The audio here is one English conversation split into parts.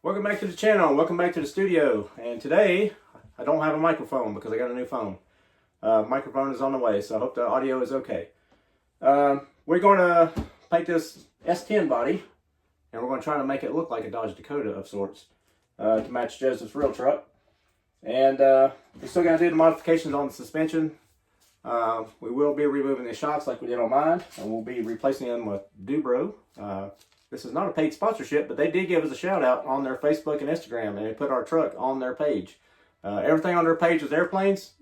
Welcome back to the channel. Welcome back to the studio. And today, I don't have a microphone because I got a new phone. Microphone is on the way, so I hope the audio is okay. We're going to paint this S10 body, and we're going to try to make it look like a Dodge Dakota of sorts to match Joseph's real truck. And we still got to do the modifications on the suspension. We will be removing the shocks like we did on mine, and we'll be replacing them with Dubro. This is not a paid sponsorship, but they did give us a shout out on their Facebook and Instagram, and they put our truck on their page. Everything on their page was airplanes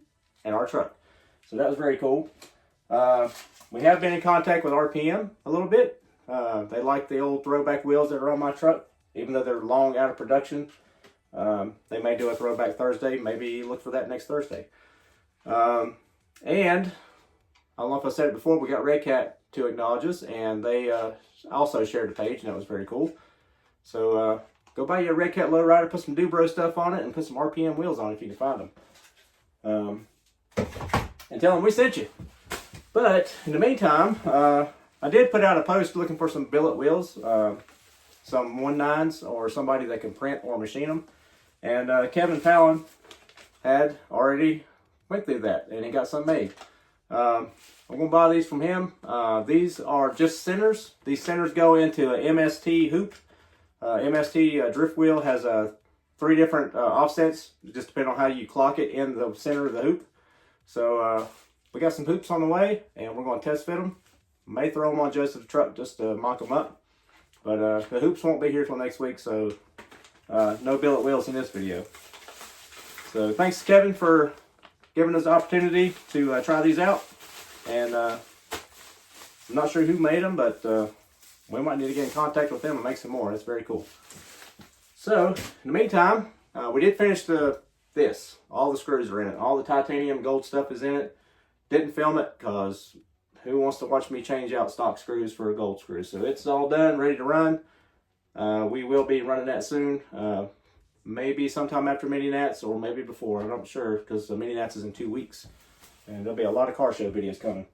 and our truck. So that was very cool. We have been in contact with RPM a little bit. They like the old throwback wheels that are on my truck, even though they're long out of production. They may do a throwback Thursday. Maybe look for that next Thursday. And I don't know if I said it before, we got Redcat to acknowledge us, and they also shared the page, and that was very cool. So go buy your Redcat Lowrider, put some Dubro stuff on it, and put some RPM wheels on it if you can find them. And tell them we sent you. But in the meantime, I did put out a post looking for some billet wheels, some 1.9s, or somebody that can print or machine them. And Kevin Fallon had already went through that, and he got some made. I'm going to buy these from him. These are just centers. These centers go into a MST hoop. MST drift wheel has 3 different offsets, just depending on how you clock it in the center of the hoop. So we got some hoops on the way, and we're going to test fit them. May throw them on Joseph's truck just to mock them up. But the hoops won't be here till next week, so no billet wheels in this video. So thanks, Kevin, for giving us the opportunity to try these out. And I'm not sure who made them, but we might need to get in contact with them and make some more. That's very cool. So, in the meantime, we did finish this. All the screws are in it. All the titanium gold stuff is in it. Didn't film it because who wants to watch me change out stock screws for gold screws? So it's all done, ready to run. We will be running that soon. Maybe sometime after Mini Nats or maybe before. I'm not sure because the Mini Nats is in 2 weeks. And there'll be a lot of car show videos coming.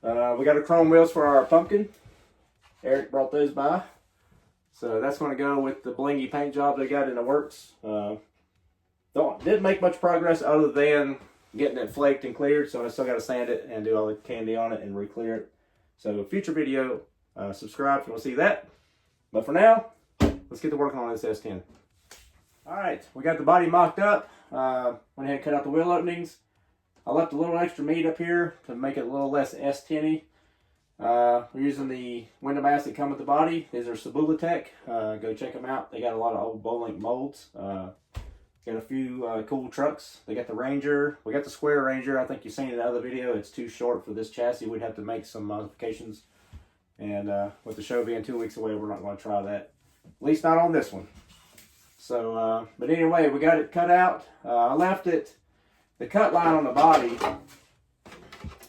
We got our chrome wheels for our pumpkin. Eric brought those by. So that's going to go with the blingy paint job they got in the works. Didn't make much progress other than getting it flaked and cleared. So I still got to sand it and do all the candy on it and re-clear it. So future video, subscribe if you want to see that. But for now, let's get to working on this S10. Alright, we got the body mocked up. Went ahead and cut out the wheel openings. I left a little extra meat up here to make it a little less S10-y. We're using the window masks that come with the body. These are Cebula Tech. Go check them out. They got a lot of old Bowlink molds. Got a few cool trucks. They got the Ranger. We got the Square Ranger. I think you've seen it in the other video. It's too short for this chassis. We'd have to make some modifications. And with the show being 2 weeks away, we're not going to try that. At least not on this one. So, but anyway, we got it cut out. I left it. The cut line on the body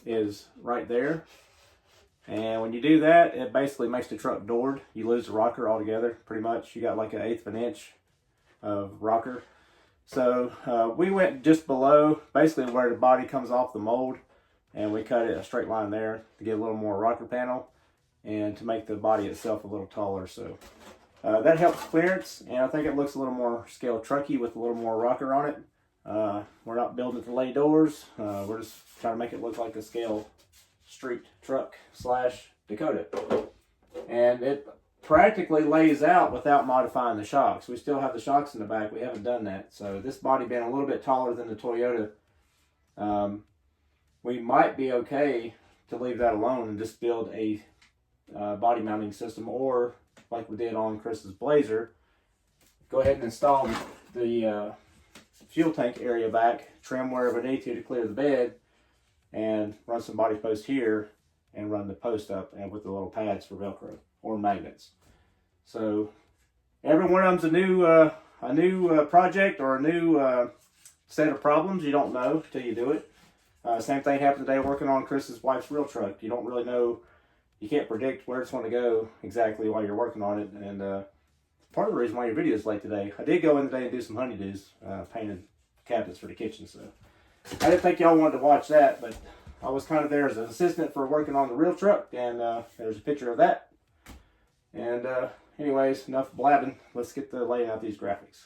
is right there. And when you do that, it basically makes the truck doored. You lose the rocker altogether, pretty much. You got like 1/8 of an inch of rocker. So we went just below, basically where the body comes off the mold. And we cut it a straight line there to get a little more rocker panel. And to make the body itself a little taller. So that helps clearance. And I think it looks a little more scale trucky with a little more rocker on it. We're not building it to lay doors. We're just trying to make it look like a scale street truck / Dakota. And it practically lays out without modifying the shocks. We still have the shocks in the back. We haven't done that. So this body being a little bit taller than the Toyota, we might be okay to leave that alone and just build a body mounting system, or like we did on Chris's Blazer, go ahead and install the fuel tank area back, trim wherever need to clear the bed, and run some body post here and run the post up and with the little pads for Velcro or magnets. So every one of them's a new project or a new set of problems. You don't know till you do it. Same thing happened today working on Chris's wife's real truck. You don't really know, you can't predict where it's going to go exactly while you're working on it. And part of the reason why your video is late today, I did go in today and do some honeydews, painted cabinets for the kitchen. So I didn't think y'all wanted to watch that, but I was kind of there as an assistant for working on the real truck, and there's a picture of that. And anyways, enough blabbing. Let's get to laying out these graphics.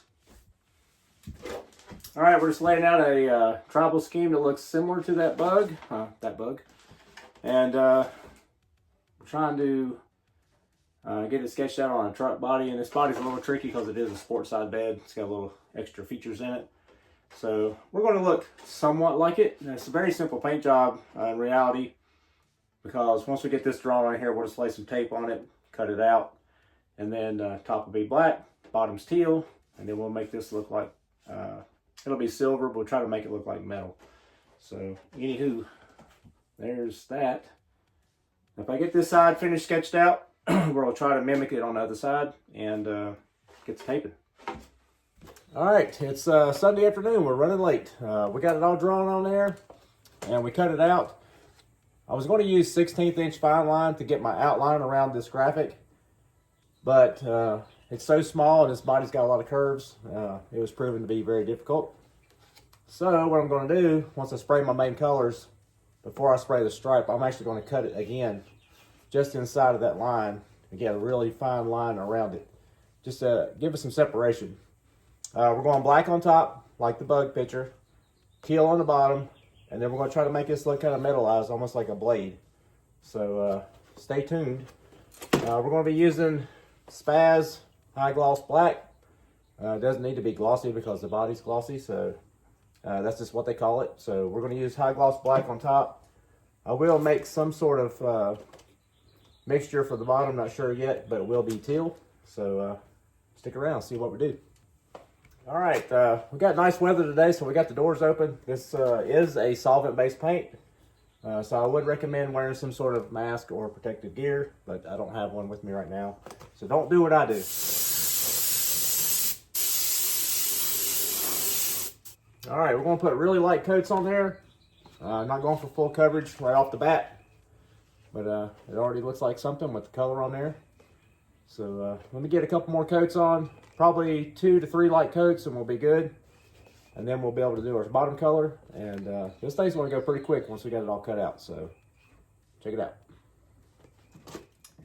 All right, we're just laying out a tribal scheme that looks similar to that bug, and we're trying to get it sketched out on a truck body. And this body's a little tricky because it is a sport side bed. It's got little extra features in it. So we're going to look somewhat like it. And it's a very simple paint job in reality, because once we get this drawn on here, we'll just lay some tape on it, cut it out, and then top will be black, bottom's teal, and then we'll make this look like, it'll be silver, but we'll try to make it look like metal. So anywho, there's that. If I get this side finished sketched out, we'll try to mimic it on the other side and get the taping. All right, it's Sunday afternoon. We're running late. We got it all drawn on there, and we cut it out. I was going to use 16th inch fine line to get my outline around this graphic, but it's so small and this body's got a lot of curves. It was proven to be very difficult. So what I'm going to do, once I spray my main colors, before I spray the stripe, I'm actually going to cut it again, just inside of that line, and get a really fine line around it, just to give us some separation. We're going black on top, like the bug picture, teal on the bottom, and then we're going to try to make this look kind of metallized, almost like a blade. So stay tuned. We're going to be using Spaz High Gloss Black. It doesn't need to be glossy because the body's glossy, so that's just what they call it. So we're going to use High Gloss Black on top. I will make some sort of mixture for the bottom, not sure yet, but it will be teal. So stick around, see what we do. All right, we got nice weather today, so we got the doors open. This is a solvent-based paint, so I would recommend wearing some sort of mask or protective gear, but I don't have one with me right now, so don't do what I do. All right, we're going to put really light coats on there. Not going for full coverage right off the bat, but it already looks like something with the color on there. So let me get a couple more coats on. Probably 2 to 3 light coats and we'll be good. And then we'll be able to do our bottom color. And this thing's going to go pretty quick once we get it all cut out. So check it out.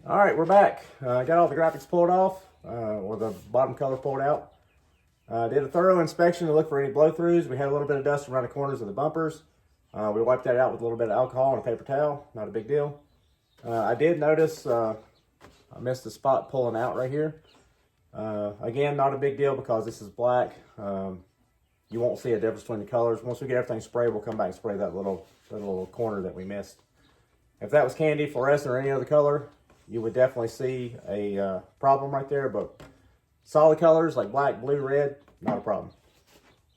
All right, we're back. Got all the graphics pulled off, or the bottom color pulled out. Did a thorough inspection to look for any blow-throughs. We had a little bit of dust around the corners of the bumpers. We wiped that out with a little bit of alcohol and a paper towel. Not a big deal. I did notice I missed a spot pulling out right here. Again, not a big deal because this is black. You won't see a difference between the colors. Once we get everything sprayed, we'll come back and spray that little corner that we missed. If that was candy, fluorescent, or any other color, you would definitely see a problem right there. But solid colors like black, blue, red, not a problem.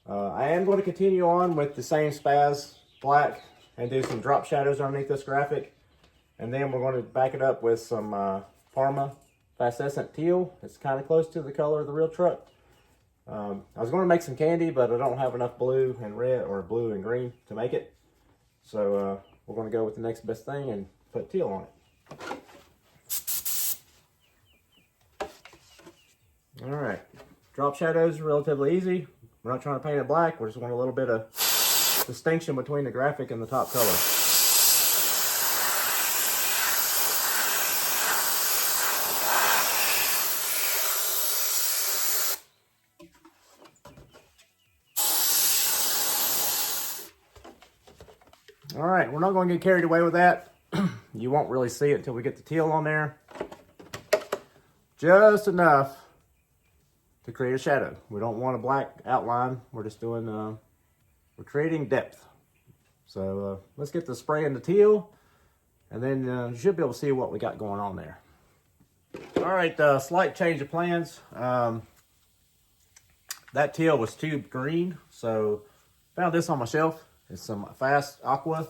I am going to continue on with the same Spaz black and do some drop shadows underneath this graphic. And then we're going to back it up with some Parma Fastescent teal. It's kind of close to the color of the real truck. I was going to make some candy, but I don't have enough blue and red, or blue and green, to make it. So we're going to go with the next best thing and put teal on it. All right, drop shadows are relatively easy. We're not trying to paint it black. We just want a little bit of distinction between the graphic and the top color. All right, we're not going to get carried away with that. You won't really see it until we get the teal on there. Just enough to create a shadow. We don't want a black outline. We're just doing, we're creating depth. So let's get the spray in the teal, and then you should be able to see what we got going on there. All right, slight change of plans. That teal was too green, so found this on my shelf. It's some Fast Aqua.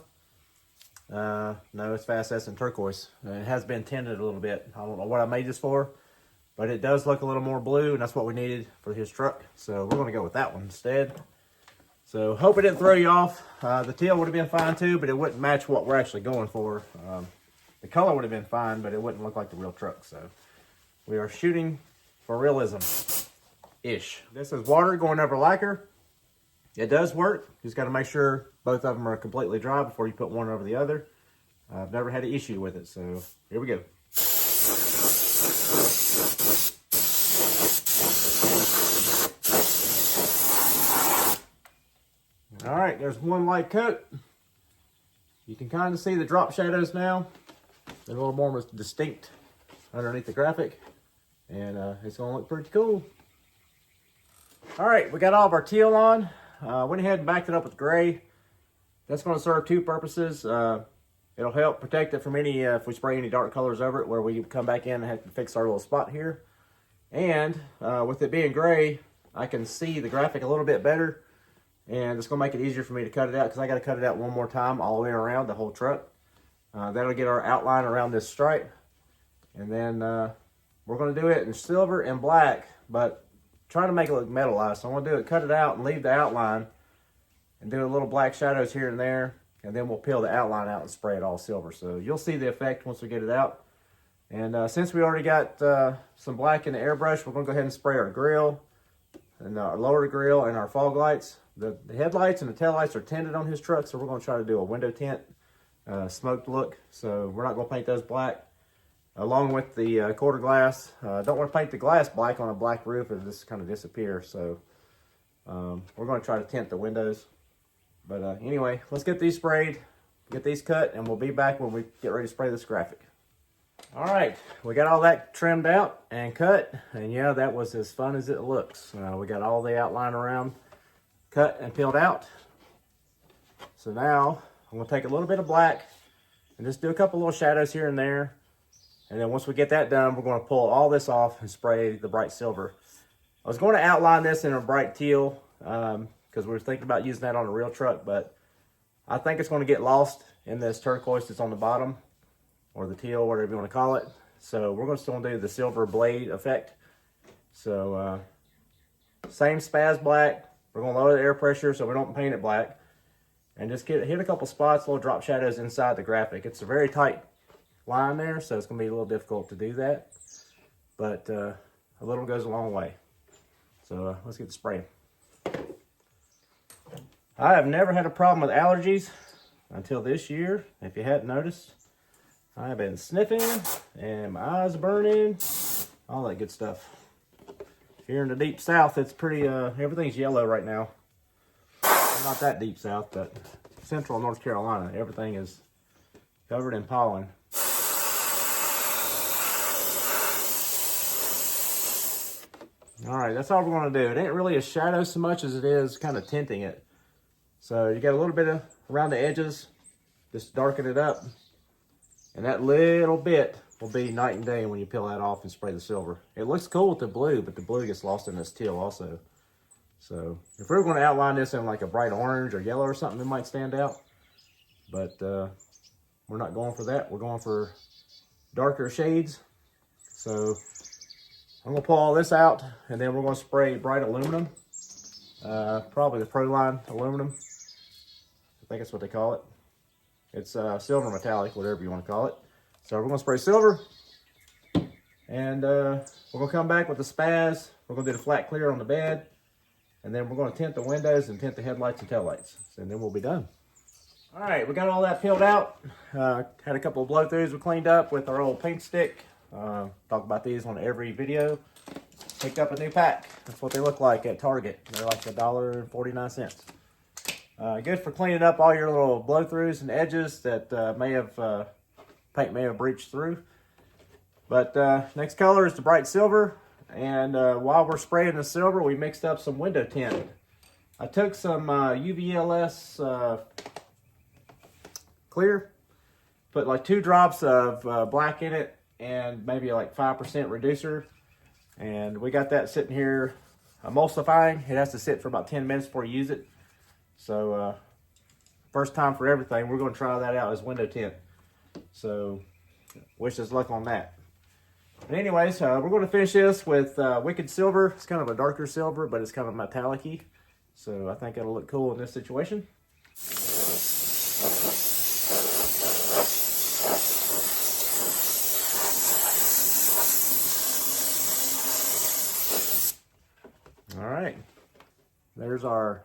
No, it's Fastescent Turquoise. It has been tinted a little bit. I don't know what I made this for, but it does look a little more blue, and that's what we needed for his truck. So we're going to go with that one instead. So hope it didn't throw you off. The teal would have been fine too, but it wouldn't match what we're actually going for. The color would have been fine, but it wouldn't look like the real truck. So we are shooting for realism-ish. This is water going over lacquer. It does work. You just got to make sure both of them are completely dry before you put one over the other. I've never had an issue with it, so here we go. right, there's one light coat. You can kind of see the drop shadows now. They're a little more distinct underneath the graphic. And it's going to look pretty cool. All right, we got all of our teal on. Went ahead and backed it up with gray. That's going to serve two purposes. It'll help protect it from any, if we spray any dark colors over it, where we come back in and have to fix our little spot here. And with it being gray, I can see the graphic a little bit better. And it's going to make it easier for me to cut it out, because I got to cut it out one more time all the way around the whole truck. That'll get our outline around this stripe. And then we're going to do it in silver and black, but trying to make it look metallized. So I'm going to do it, cut it out and leave the outline and do a little black shadows here and there. And then we'll peel the outline out and spray it all silver. So you'll see the effect once we get it out. And since we already got some black in the airbrush, we're going to go ahead and spray our grill and our lower grill and our fog lights. The headlights and the tail lights are tinted on his truck, so we're going to try to do a window tint, smoked look. So we're not going to paint those black. Along with the quarter glass. Don't want to paint the glass black on a black roof, or this kind of disappear. So we're going to try to tint the windows. But anyway, let's get these sprayed, get these cut, and we'll be back when we get ready to spray this graphic. All right, we got all that trimmed out and cut, and yeah, that was as fun as it looks. We got all the outline around cut and peeled out. So now I'm going to take a little bit of black and just do a couple little shadows here and there. And then once we get that done, we're going to pull all this off and spray the bright silver. I was going to outline this in a bright teal because we were thinking about using that on a real truck, but I think it's going to get lost in this turquoise that's on the bottom, or the teal, whatever you want to call it. So we're going to still do the silver blade effect. So same spaz black. We're going to lower the air pressure so we don't paint it black. And just hit a couple spots, little drop shadows inside the graphic. It's a very tight line there, so it's going to be a little difficult to do that. But a little goes a long way. So let's get the spraying. I have never had a problem with allergies until this year. If you hadn't noticed, I've been sniffing and my eyes are burning, all that good stuff. Here in the deep south, it's pretty, everything's yellow right now. Not that deep south, but central North Carolina, everything is covered in pollen. All right, that's all we're going to do. It ain't really a shadow so much as it is kind of tinting it. So you got a little bit of around the edges, just darken it up. And that little bit will be night and day when you peel that off and spray the silver. It looks cool with the blue, but the blue gets lost in this teal also. So if we were going to outline this in like a bright orange or yellow or something, it might stand out. But we're not going for that. We're going for darker shades. So I'm going to pull all this out, and then we're going to spray bright aluminum. Probably the Proline aluminum. I think that's what they call it. It's silver metallic, whatever you want to call it. So we're going to spray silver. And we're going to come back with the spaz. We're going to do the flat clear on the bed. And then we're going to tint the windows and tint the headlights and taillights. And then we'll be done. All right, we got all that peeled out. Had a couple of blow-throughs we cleaned up with our old paint stick. Talk about these on every video. Picked up a new pack. That's what they look like at Target. They're like $1.49. Good for cleaning up all your little blow-throughs and edges that paint may have breached through. But next color is the bright silver. And while we're spraying the silver, we mixed up some window tint. I took some UVLS clear, put like 2 drops of black in it, and maybe like 5% reducer. And we got that sitting here emulsifying. It has to sit for about 10 minutes before you use it. So first time for everything, we're going to try that out as window tint. So wish us luck on that. But anyways, we're going to finish this with Wicked Silver. It's kind of a darker silver, but it's kind of metallic-y. So I think it'll look cool in this situation. All right, there's our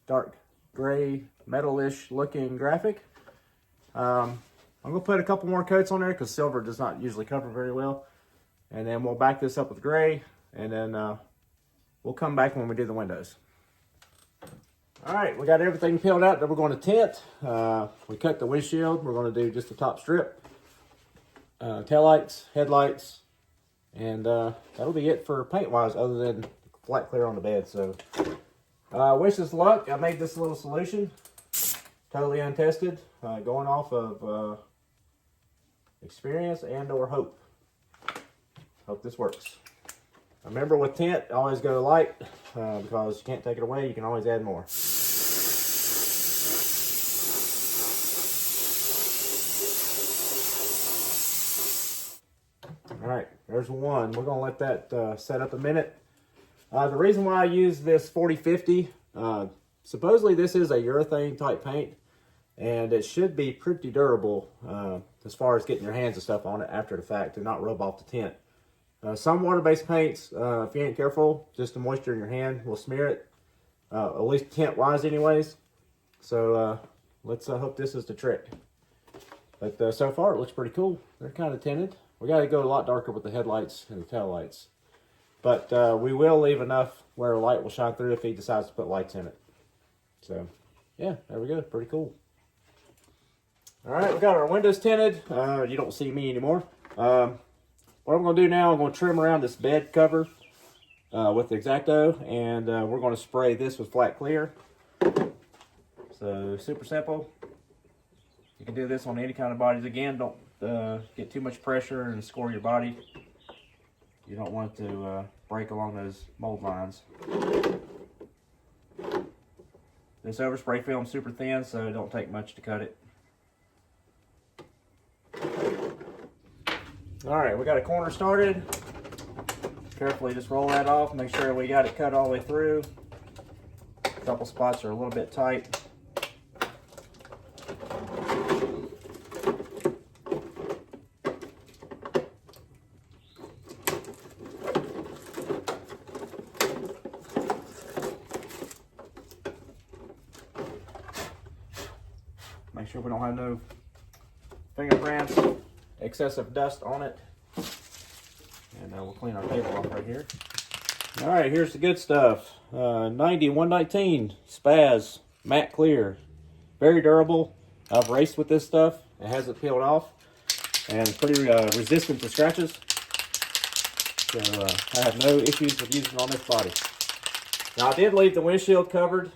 dark gray, metal-ish looking graphic. I'm going to put a couple more coats on there because silver does not usually cover very well. And then we'll back this up with gray, and then we'll come back when we do the windows. All right, we got everything peeled out that we're going to tint. We cut the windshield. We're going to do just the top strip. Taillights, headlights, and that'll be it for paint-wise other than flat clear on the bed. So wish us luck. I made this little solution, totally untested, going off of experience and or hope. Hope this works. Remember with tint, always go light because you can't take it away. You can always add more. All right, there's one. We're gonna let that set up a minute. The reason why I use this 4050, supposedly this is a urethane type paint, and it should be pretty durable as far as getting your hands and stuff on it after the fact and not rub off the tint. Some water-based paints, if you ain't careful, just the moisture in your hand will smear it, at least tint-wise anyways. So let's hope this is the trick. But so far it looks pretty cool. They're kind of tinted. We got to go a lot darker with the headlights and the tail lights. But we will leave enough where a light will shine through if he decides to put lights in it. So yeah, there we go. Pretty cool. All right, we got our windows tinted. You don't see me anymore. What I'm going to do now, I'm going to trim around this bed cover with the X-Acto, and we're going to spray this with flat clear. So super simple. You can do this on any kind of bodies. Again, don't get too much pressure and score your body. You don't want to break along those mold lines. This overspray film is super thin, so it don't take much to cut it. All right, we got a corner started. Carefully just roll that off. Make sure we got it cut all the way through. A couple spots are a little bit tight. Make sure we don't have no fingerprints, excessive dust on it. And we'll clean our table off right here. All right, here's the good stuff. 90-119 Spaz matte clear. Very durable. I've raced with this stuff. It hasn't peeled off. And pretty resistant to scratches. So I have no issues with using it on this body. Now I did leave the windshield covered.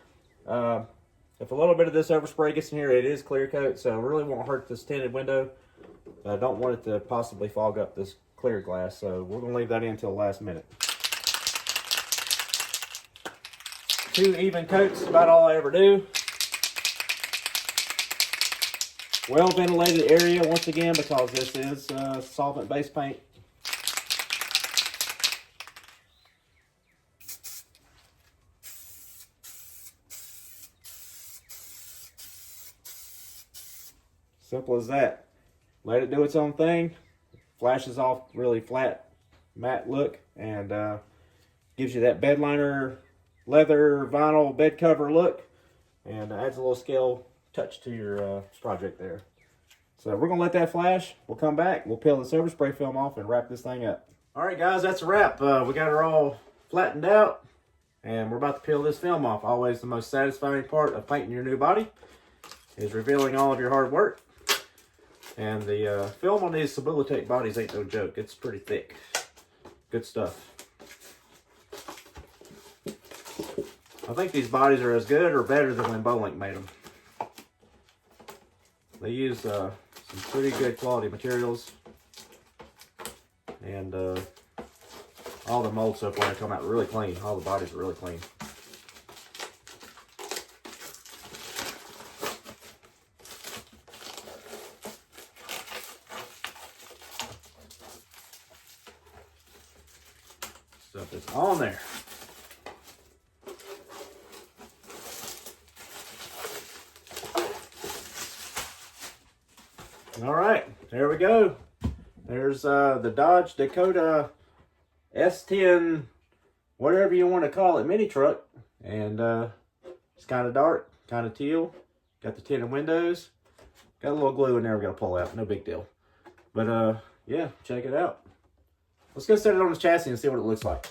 If a little bit of this overspray gets in here, it is clear coat, so it really won't hurt this tinted window. I don't want it to possibly fog up this clear glass, so we're going to leave that in until the last minute. 2 even coats is about all I ever do. Well ventilated area once again because this is solvent-based paint. Simple as that. Let it do its own thing. Flashes off really flat, matte look, and gives you that bed liner, leather, vinyl bed cover look, and adds a little scale touch to your project there. So we're gonna let that flash. We'll come back. We'll peel this overspray film off and wrap this thing up. All right, guys, that's a wrap. We got her all flattened out, and we're about to peel this film off. Always the most satisfying part of painting your new body is revealing all of your hard work. And the film on these Sublitate bodies ain't no joke. It's pretty thick. Good stuff. I think these bodies are as good or better than when Bowlink made them. They use some pretty good quality materials. And all the molds so far come out really clean. All the bodies are really clean. Stuff is on there. All right, there we go. There's the Dodge Dakota S10, whatever you want to call it, mini truck. And it's kind of dark, kind of teal. Got the tinted windows. Got a little glue in there we got to pull out. No big deal. But yeah, check it out. Let's go set it on the chassis and see what it looks like.